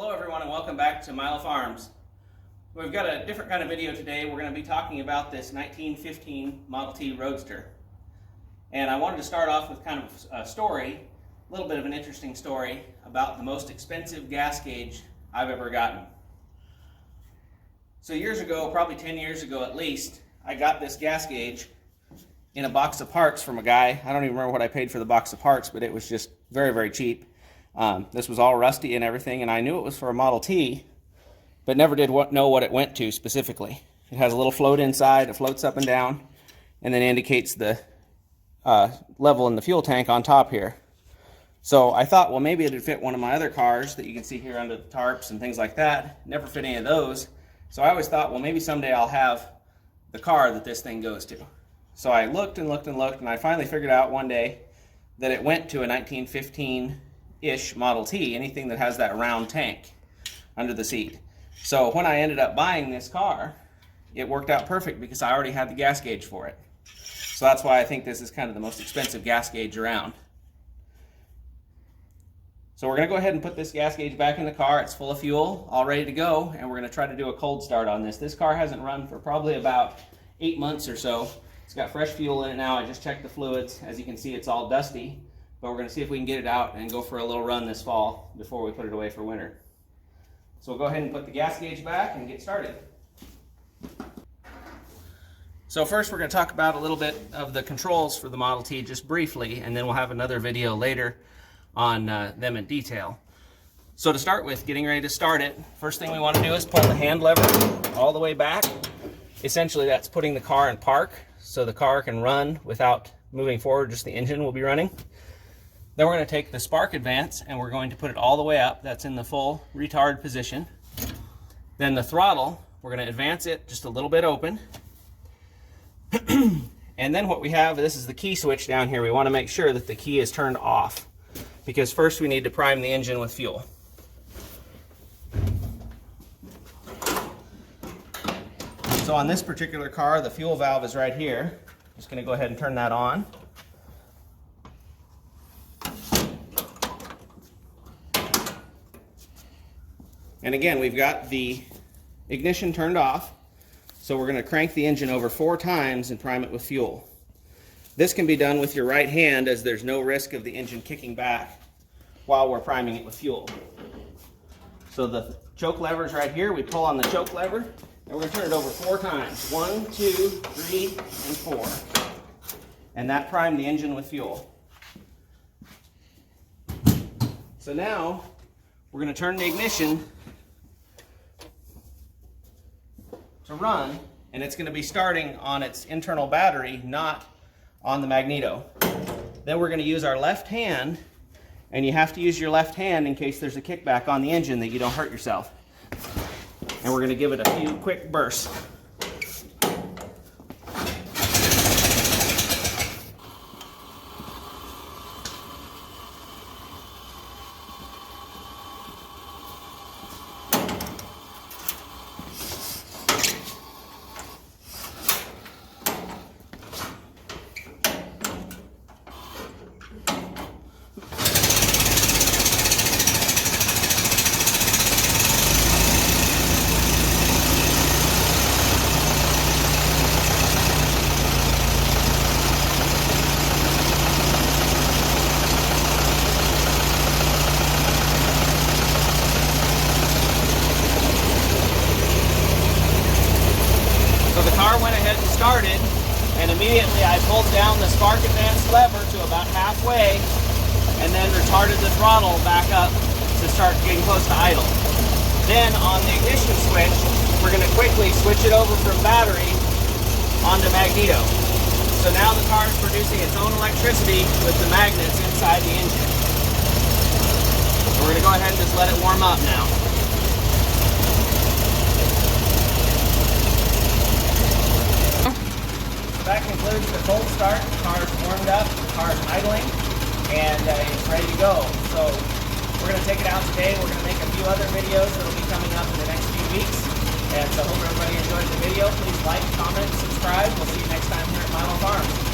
Hello everyone and welcome back to Milo Farms. We've got a different kind of video today. We're going to be talking about this 1915 Model T Roadster. And I wanted to start off with kind of a story, a little bit of an interesting story about the most expensive gas gauge I've ever gotten. So years ago, probably 10 years ago at least, I got this gas gauge in a box of parts from a guy. I don't even remember what I paid for the box of parts, but it was just very, very cheap. This was all rusty and everything, and I knew it was for a Model T, but never did know what it went to specifically. It has a little float inside, it floats up and down, and then indicates the level in the fuel tank on top here. So I thought, well, maybe it'd fit one of my other cars that you can see here under the tarps and things like that. Never fit any of those. So I always thought, well, maybe someday I'll have the car that this thing goes to. So I looked and looked and looked, and I finally figured out one day that it went to a 1915-ish Model T, anything that has that round tank under the seat. So when I ended up buying this car, it worked out perfect because I already had the gas gauge for it. So that's why I think this is kind of the most expensive gas gauge around. So we're going to go ahead and put this gas gauge back in the car. It's full of fuel, all ready to go, and we're going to try to do a cold start on this. This car hasn't run for probably about 8 months or so. It's got fresh fuel in it now. I just checked the fluids. As you can see, it's all dusty, but we're going to see if we can get it out and go for a little run this fall before we put it away for winter. So we'll go ahead and put the gas gauge back and get started. So first we're going to talk about a little bit of the controls for the Model T just briefly, and then we'll have another video later on them in detail. So to start with, getting ready to start it, first thing we want to do is pull the hand lever all the way back. Essentially that's putting the car in park so the car can run without moving forward, just the engine will be running. Then we're going to take the spark advance and we're going to put it all the way up. That's in the full retard position. Then the throttle, we're going to advance it just a little bit open. And then what we have, this is the key switch down here. We want to make sure that the key is turned off, because first we need to prime the engine with fuel. So on this particular car, the fuel valve is right here. Just going to go ahead and turn that on. And again, we've got the ignition turned off, so we're going to crank the engine over 4 times and prime it with fuel. This can be done with your right hand, as there's no risk of the engine kicking back while we're priming it with fuel. So the choke lever is right here. We pull on the choke lever, and we're going to turn it over 4 times. 1, 2, 3, and 4. And that primed the engine with fuel. So now we're going to turn the ignition to run, and it's going to be starting on its internal battery, not on the magneto. Then we're going to use our left hand, and you have to use your left hand in case there's a kickback on the engine that you don't hurt yourself. And we're going to give it a few quick bursts. So the car went ahead and started, and immediately I pulled down the spark advance lever to about halfway, and then retarded the throttle back up to start getting close to idle. Then on the ignition switch, we're going to quickly switch it over from battery onto magneto. So now the car is producing its own electricity with the magnets inside the engine. So we're going to go ahead and just let it warm up now. That concludes the cold start. The car is warmed up, the car is idling, and it's ready to go. So we're going to take it out today. We're going to make a few other videos that will be coming up in the next few weeks. And so I hope everybody enjoyed the video. Please like, comment, subscribe. We'll see you next time here at Milo Farms.